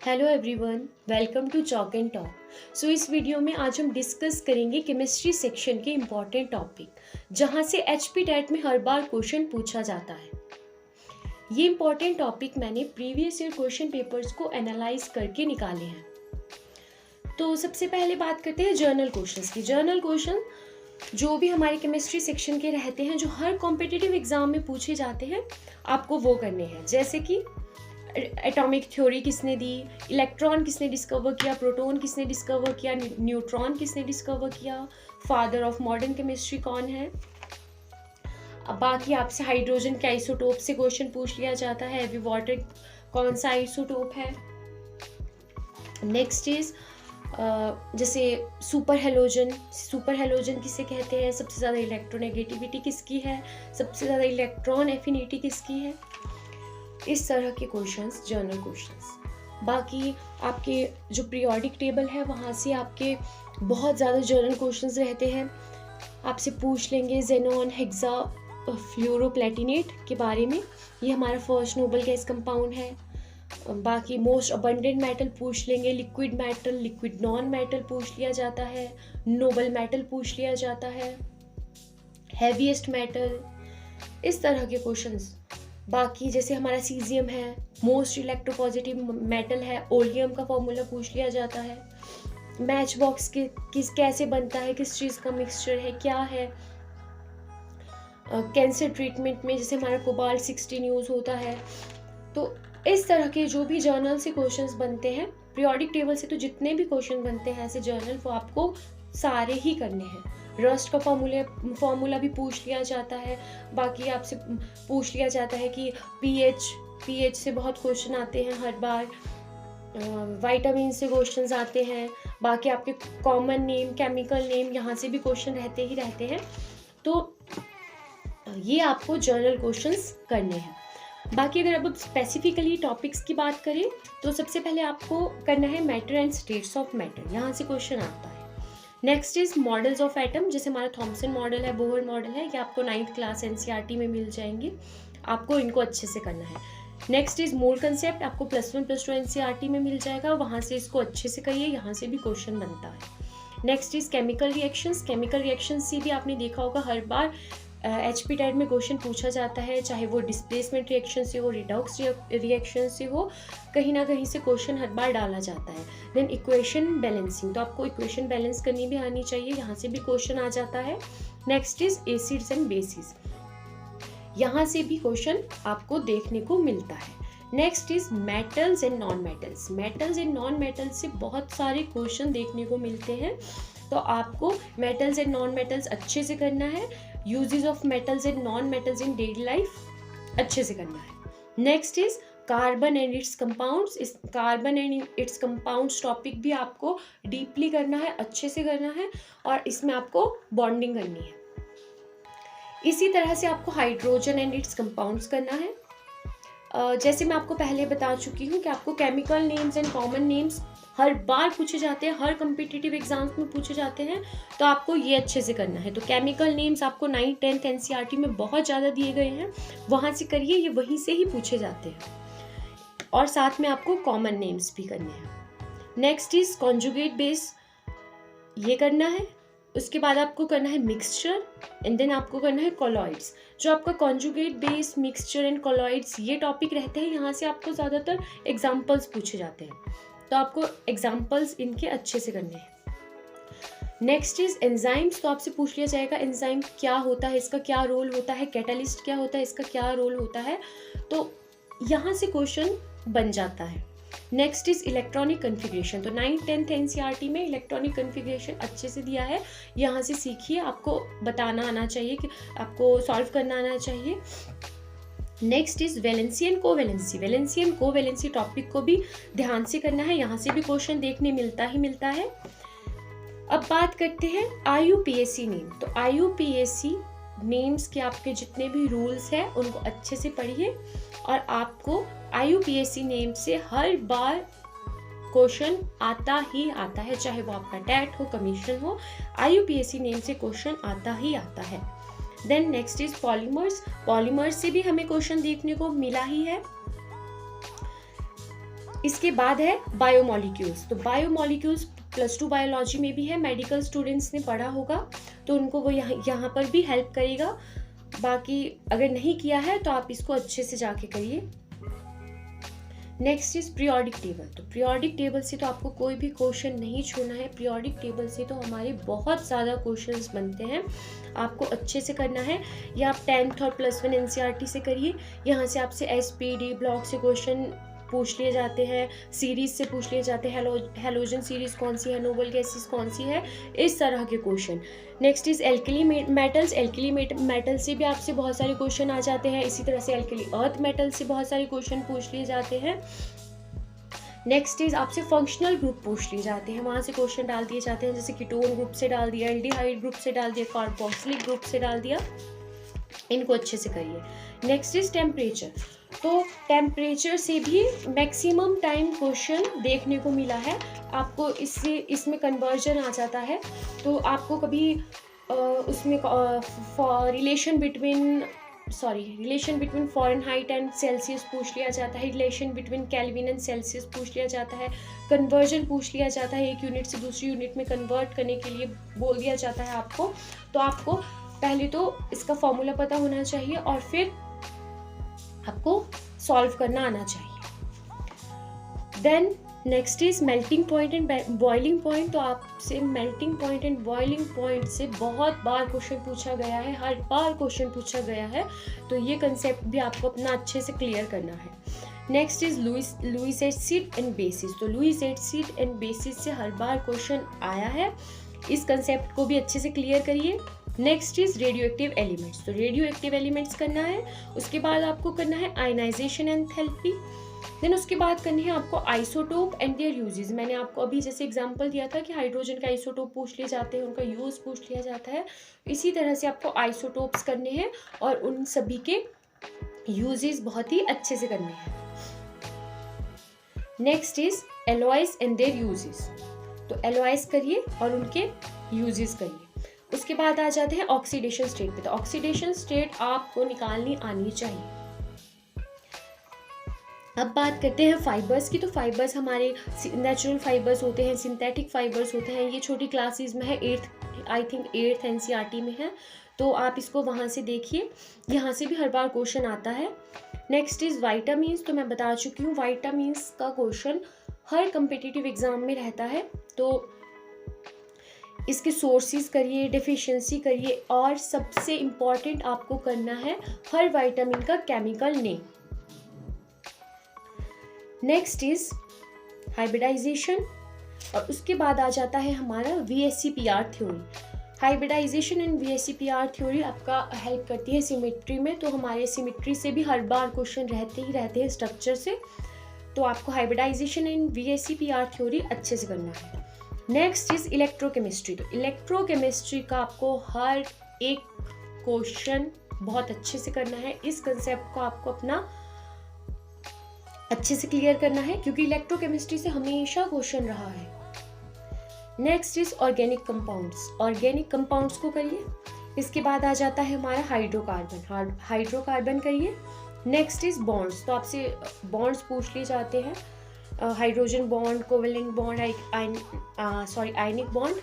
Hello everyone, welcome to chalk and talk. इस video में आज हम डिस्कस करेंगे केमिस्ट्री सेक्शन के इम्पॉर्टेंट टॉपिक, जहां से एचपी टेट में हर बार क्वेश्चन पूछा जाता है। ये इम्पॉर्टेंट टॉपिक मैंने प्रीवियस ईयर क्वेश्चन पेपर्स को एनालाइज करके निकाले हैं। तो सबसे पहले बात करते हैं जर्नल क्वेश्चंस की। जर्नल क्वेश्चन जो भी हमारे केमिस्ट्री सेक्शन के रहते हैं, जो हर कॉम्पिटिटिव एग्जाम में पूछे जाते हैं, आपको वो करने हैं। जैसे कि एटॉमिक थ्योरी किसने दी, इलेक्ट्रॉन किसने डिस्कवर किया, प्रोटॉन किसने डिस्कवर किया, न्यूट्रॉन किसने डिस्कवर किया, फादर ऑफ मॉडर्न केमिस्ट्री कौन है। अब बाकी आपसे हाइड्रोजन के आइसोटोप से क्वेश्चन पूछ लिया जाता है। हैवी वाटर कौन सा आइसोटोप है। नेक्स्ट इज जैसे सुपर हेलोजन किसे कहते हैं, सबसे ज़्यादा इलेक्ट्रोनेगेटिविटी किसकी है, सबसे ज़्यादा इलेक्ट्रॉन एफिनिटी किसकी है। इस तरह के क्वेश्चंस जर्नल क्वेश्चंस। बाकी आपके जो पीरियोडिक टेबल है वहाँ से आपके बहुत ज़्यादा जर्नल क्वेश्चंस रहते हैं। आपसे पूछ लेंगे जेनॉन हेक्सा फ्लोरोप्लेटिनेट के बारे में, ये हमारा फर्स्ट नोबल गैस कंपाउंड है। बाकी मोस्ट अबंडेंट मेटल पूछ लेंगे, liquid metal, liquid non metal पूछ लिया जाता है, नोबल मेटल पूछ लिया जाता है, हैवीएस्ट मेटल, इस तरह के क्वेश्चंस। बाकी जैसे हमारा सीजियम है, मोस्ट इलेक्ट्रोपॉजिटिव मेटल है, ओलियम का फॉर्मूला पूछ लिया जाता है। मैच बॉक्स कैसे बनता है, किस चीज़ का मिक्सचर है, क्या है। कैंसर ट्रीटमेंट में जैसे हमारा कोबाल्ट 16 यूज़ होता है। तो इस तरह के जो भी जर्नल से क्वेश्चंस बनते हैं, पीरियोडिक टेबल से तो जितने भी क्वेश्चन बनते हैं ऐसे जर्नल, वो आपको सारे ही करने हैं। रस्ट का फॉर्मूला भी पूछ लिया जाता है। बाकी आपसे पूछ लिया जाता है कि पीएच से बहुत क्वेश्चन आते हैं हर बार। विटामिन से क्वेश्चंस आते हैं। बाकी आपके कॉमन नेम, केमिकल नेम, यहाँ से भी क्वेश्चन रहते ही रहते हैं। तो ये आपको जर्नल क्वेश्चंस करने हैं। बाकी अगर अब स्पेसिफिकली टॉपिक्स की बात करें तो सबसे पहले आपको करना है matter and states of matter, यहाँ से क्वेश्चन आता है। Next is models of atom, जैसे हमारा थॉमसन मॉडल है, बोहर मॉडल है, ये आपको 9th क्लास एनसीईआरटी में मिल जाएंगे। आपको इनको अच्छे से करना है। नेक्स्ट इज मोल कंसेप्ट, आपको +1 +2 एनसीईआरटी में मिल जाएगा, वहाँ से इसको अच्छे से करिए, यहाँ से भी क्वेश्चन बनता है। नेक्स्ट इज केमिकल रिएक्शंस से भी आपने देखा होगा हर बार एचपी टेट में क्वेश्चन पूछा जाता है, चाहे वो डिस्प्लेसमेंट रिएक्शन से हो, रिडॉक्स रिएक्शन से हो, कहीं ना कहीं से क्वेश्चन हर बार डाला जाता है। देन इक्वेशन बैलेंसिंग, तो आपको इक्वेशन बैलेंस करनी भी आनी चाहिए, यहाँ से भी क्वेश्चन आ जाता है। Next is acids and bases, यहाँ से भी क्वेश्चन आपको देखने को मिलता है। Next is metals and non metals से बहुत सारे क्वेश्चन देखने को मिलते हैं। तो आपको मेटल्स एंड नॉन मेटल्स अच्छे से करना है। Uses of metals and non metals in daily life अच्छे से करना है। Next is carbon and its compounds. इस carbon and its compounds topic भी आपको डीपली करना है, अच्छे से करना है, और इसमें आपको बॉन्डिंग करनी है। इसी तरह से आपको हाइड्रोजन एंड इट्स कंपाउंड्स करना है। जैसे मैं आपको पहले बता चुकी हूँ कि आपको chemical names and common names हर बार पूछे जाते हैं, हर कम्पिटिटिव एग्जाम्स में पूछे जाते हैं, तो आपको ये अच्छे से करना है। तो केमिकल नेम्स आपको 9th 10th एनसीईआरटी में बहुत ज़्यादा दिए गए हैं, वहाँ से करिए, ये वहीं से ही पूछे जाते हैं। और साथ में आपको कॉमन नेम्स भी करने हैं। नेक्स्ट इज कॉन्जुगेट बेस, ये करना है। उसके बाद आपको करना है मिक्सचर, एंड देन आपको करना है कॉलॉइड्स। जो आपका conjugate base, mixture and colloids, ये टॉपिक रहते हैं, यहाँ से आपको ज़्यादातर एग्जाम्पल्स पूछे जाते हैं, तो आपको एग्जाम्पल्स इनके अच्छे से करने हैं। नेक्स्ट इज एंजाइम्स, तो आपसे पूछ लिया जाएगा एंजाइम क्या होता है, इसका क्या रोल होता है, कैटालिस्ट क्या होता है, इसका क्या रोल होता है, तो यहाँ से क्वेश्चन बन जाता है। नेक्स्ट इज इलेक्ट्रॉनिक कन्फिग्रेशन, तो 9th 10th एनसीईआरटी में इलेक्ट्रॉनिक कन्फिग्रेशन अच्छे से दिया है, यहाँ से सीखिए, आपको बताना आना चाहिए, कि आपको सॉल्व करना आना चाहिए। Next is valency and covalency topic को भी ध्यान से करना है, यहाँ से भी क्वेश्चन देखने मिलता है। अब बात करते हैं IUPAC नेम। तो IUPAC नेम्स के आपके जितने भी रूल्स हैं उनको अच्छे से पढ़िए, और आपको IUPAC नेम से हर बार क्वेश्चन आता ही आता है, चाहे वो आपका टेट हो, कमीशन हो, IUPAC नेम से क्वेश्चन आता ही आता है। देन नेक्स्ट इज पॉलीमर्स से भी हमें क्वेश्चन देखने को मिला ही है। इसके बाद है बायोमोलिक्यूल्स। तो बायोमोलिक्यूल्स +2 बायोलॉजी में भी है, मेडिकल स्टूडेंट्स ने पढ़ा होगा तो उनको वो यहाँ पर भी हेल्प करेगा। बाकी अगर नहीं किया है तो आप इसको अच्छे से जाके करिए। Next is periodic table. तो पीरियोडिक टेबल से तो आपको कोई भी क्वेश्चन नहीं छोड़ना है। पीरियोडिक टेबल से तो हमारे बहुत ज़्यादा क्वेश्चंस बनते हैं, आपको अच्छे से करना है। या आप 10th और +1 NCERT से करिए। यहाँ से आपसे SPD ब्लॉक से क्वेश्चन पूछ लिए जाते हैं, सीरीज से पूछ लिए जाते हैं, हेलोजन सीरीज कौन सी है, नोबल गैसेस कौन सी है, इस तरह के question. Next is alkali metals. Alkali metal से भी आपसे बहुत सारे क्वेश्चन आ जाते हैं। इसी तरह से एल्कली अर्थ मेटल से बहुत सारे क्वेश्चन पूछ लिए जाते हैं। नेक्स्ट इज आपसे फंक्शनल ग्रुप पूछ लिए जाते हैं, वहाँ से क्वेश्चन डाल दिए जाते हैं, जैसे कीटोन ग्रुप से डाल दिया, एल्डिहाइड ग्रुप से डाल दिया, कार्बोक्सिलिक ग्रुप से डाल दिया। इनको अच्छे से करिए। Next is temperature. तो टेम्परेचर से भी मैक्सिमम टाइम क्वेश्चन देखने को मिला है आपको, इसमें कन्वर्जन आ जाता है। तो आपको कभी उसमें relation between Fahrenheit and Celsius पूछ लिया जाता है, relation between kelvin and Celsius पूछ लिया जाता है, कन्वर्जन पूछ लिया जाता है, एक यूनिट से दूसरी यूनिट में कन्वर्ट करने के लिए बोल दिया जाता है आपको। तो आपको पहले तो इसका फॉर्मूला पता होना चाहिए और फिर आपको सॉल्व करना आना चाहिए। Then next is melting point and boiling point. तो आपसे melting point and boiling point से बहुत बार क्वेश्चन पूछा गया है, हर बार क्वेश्चन पूछा गया है, तो ये कंसेप्ट भी आपको अपना अच्छे से क्लियर करना है। Next is Lewis acid and bases. तो लुईस एसिड एंड बेसिस से हर बार क्वेश्चन आया है, इस कंसेप्ट को भी अच्छे से क्लियर करिए। Next is radio active elements. तो रेडियो एक्टिव एलिमेंट्स करना है, उसके बाद आपको करना है आयनाइजेशन एंथैल्पी। देन उसके बाद करनी है आपको आइसोटोप एंड देयर यूजेस। मैंने आपको अभी जैसे एग्जांपल दिया था कि हाइड्रोजन के आइसोटोप पूछ लिए जाते हैं, उनका यूज पूछ लिया जाता है। इसी तरह से आपको आइसोटोप्स करने हैं और उन सभी के यूजेस बहुत ही अच्छे से करने हैं। Next is alloys and there uses. तो एलॉयज करिए और उनके यूजेस करिए। उसके बाद आ जाते हैं ऑक्सीडेशन स्टेट पे। तो ऑक्सीडेशन स्टेट आपको निकालनी आनी चाहिए। अब बात करते हैं फाइबर्स की। तो फाइबर्स हमारे नेचुरल फाइबर्स होते हैं, सिंथेटिक फाइबर्स होते हैं। ये छोटी क्लासेस में है, 8th NCERT में है, तो आप इसको वहाँ से देखिए, यहाँ से भी हर बार क्वेश्चन आता है। Next is vitamins. तो मैं बता चुकी हूँ, वाइटामिन्स का क्वेश्चन हर कम्पिटिटिव एग्जाम में रहता है। तो इसके सोर्सेज करिए, डेफिशिएंसी करिए, और सबसे इम्पॉर्टेंट आपको करना है हर विटामिन का chemical name. Next is hybridization, और उसके बाद आ जाता है हमारा VSEPR theory. Hybridization and VSEPR theory आपका हेल्प करती है सिमेट्री में। तो हमारे सिमेट्री से भी हर बार क्वेश्चन रहते ही रहते हैं स्ट्रक्चर से, तो आपको हाइब्रिडाइजेशन एंड VSEPR थ्योरी अच्छे से करना है। Next is electrochemistry. तो इलेक्ट्रोकेमिस्ट्री का आपको हर एक क्वेश्चन बहुत अच्छे से करना है। इस कंसेप्ट को आपको अपना अच्छे से क्लियर करना है, क्योंकि इलेक्ट्रोकेमिस्ट्री से हमेशा क्वेश्चन रहा है। Next is organic compounds. Organic compounds को करिए। इसके बाद आ जाता है हमारा हाइड्रोकार्बन। हाइड्रोकार्बन करिए। Next is bonds. तो आपसे बॉन्ड्स पूछ लिए जाते हैं, hydrogen bond, covalent bond, ionic bond.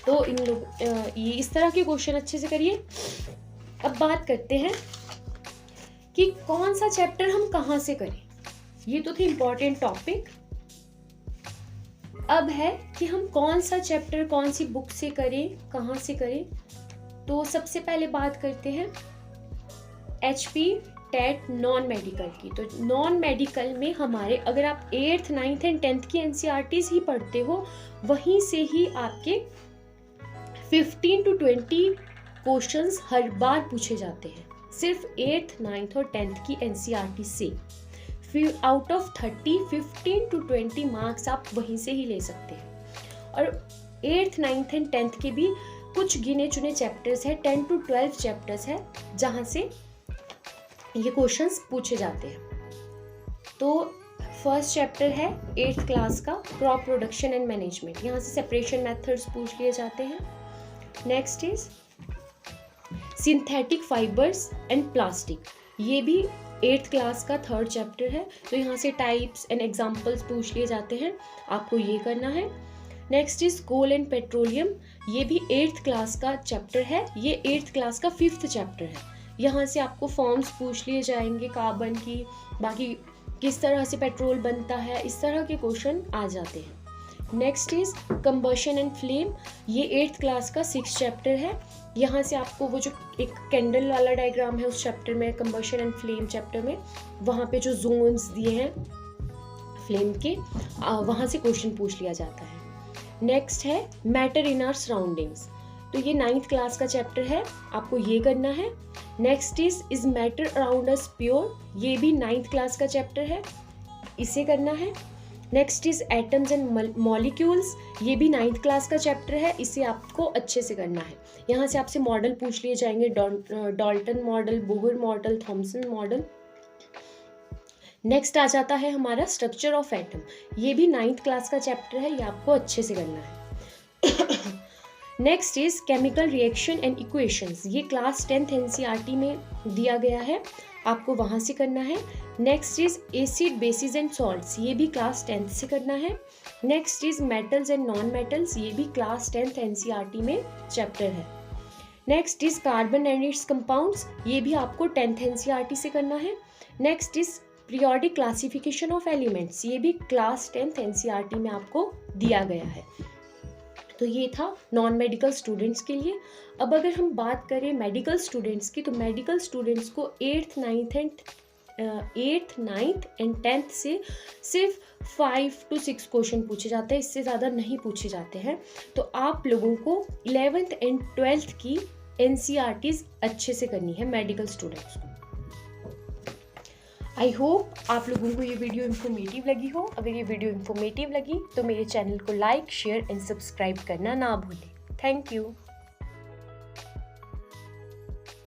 तो इन लोग ये इस तरह के क्वेश्चन अच्छे से करिए। अब बात करते हैं कि कौन सा चैप्टर हम कहाँ से करें। ये तो थे इम्पोर्टेंट टॉपिक। अब है कि हम कौन सा चैप्टर कौन सी बुक से करें, कहाँ से करें। तो सबसे पहले बात करते हैं HP टेट नॉन मेडिकल की। तो नॉन मेडिकल में हमारे, अगर आप 8th, 9th एंड 10th की NCERTs ही पढ़ते हो, वहीं से ही आपके 15 to 20 क्वेश्चंस हर बार पूछे जाते हैं, सिर्फ 8th, 9th और 10th की NCERT से। फिर आउट ऑफ 30, 15 to 20 मार्क्स आप वहीं से ही ले सकते हैं। और 8th, 9th एंड 10th के भी कुछ गिने चुने चैप्टर्स हैं, 10 to 12 चैप्टर्स हैं, जहाँ से ये क्वेश्चंस पूछे जाते हैं। तो फर्स्ट चैप्टर है 8th क्लास का, क्रॉप प्रोडक्शन एंड मैनेजमेंट। यहाँ से सेपरेशन मेथड्स पूछ लिए जाते हैं। Next is synthetic fibres and plastic. ये भी 8th क्लास का 3rd चैप्टर है, तो यहाँ से टाइप्स एंड एग्जाम्पल्स पूछ लिए जाते हैं, आपको ये करना है। Next is coal and petroleum, ये भी 8th क्लास का चैप्टर है, ये 8th क्लास का 5th चैप्टर है। यहाँ से आपको फॉर्म्स पूछ लिए जाएंगे कार्बन की, बाकी किस तरह से पेट्रोल बनता है, इस तरह के क्वेश्चन आ जाते हैं। Next is combustion and flame, ये 8th क्लास का 6th चैप्टर है। यहाँ से आपको वो जो एक कैंडल वाला डायग्राम है उस चैप्टर में, कंबशन एंड फ्लेम चैप्टर में, वहाँ पे जो जोन्स दिए हैं फ्लेम के, वहाँ से क्वेश्चन पूछ लिया जाता है। नेक्स्ट है मैटर इन आवर सराउंडिंग्स, तो ये 9th क्लास का चैप्टर है, आपको ये करना है। Next is matter around us pure, ये भी 9th क्लास का चैप्टर है, इसे करना है। Next is atoms and molecules, ये भी 9th क्लास का चैप्टर है, इसे आपको अच्छे से करना है। यहाँ से आपसे मॉडल पूछ लिए जाएंगे, Dalton model, Bohr model, Thomson model. Next आ जाता है हमारा स्ट्रक्चर ऑफ एटम, ये भी 9th क्लास का चैप्टर है, ये आपको अच्छे से करना है। Next is chemical reaction and equations, ये क्लास 10th NCERT में दिया गया है, आपको वहाँ से करना है। Next is acid basis and salts, ये भी क्लास 10th से करना है। Next is metals and non metals, ये भी क्लास 10th NCERT में चैप्टर है। Next is carbon and its compounds, ये भी आपको 10th NCERT से करना है। Next is periodic classification of elements, ये भी क्लास 10th NCERT में आपको दिया गया है। तो ये था नॉन मेडिकल स्टूडेंट्स के लिए। अब अगर हम बात करें मेडिकल स्टूडेंट्स की, तो मेडिकल स्टूडेंट्स को 8th, 9th एंड 10th से सिर्फ 5 to 6 क्वेश्चन पूछे जाते हैं, इससे ज़्यादा नहीं पूछे जाते हैं। तो आप लोगों को 11th एंड 12th की NCERTs अच्छे से करनी है मेडिकल स्टूडेंट्स को। आई होप आप लोगों को ये वीडियो इन्फॉर्मेटिव लगी हो। अगर ये वीडियो इन्फॉर्मेटिव लगी तो मेरे चैनल को लाइक, शेयर एंड सब्सक्राइब करना ना भूलें। Thank you.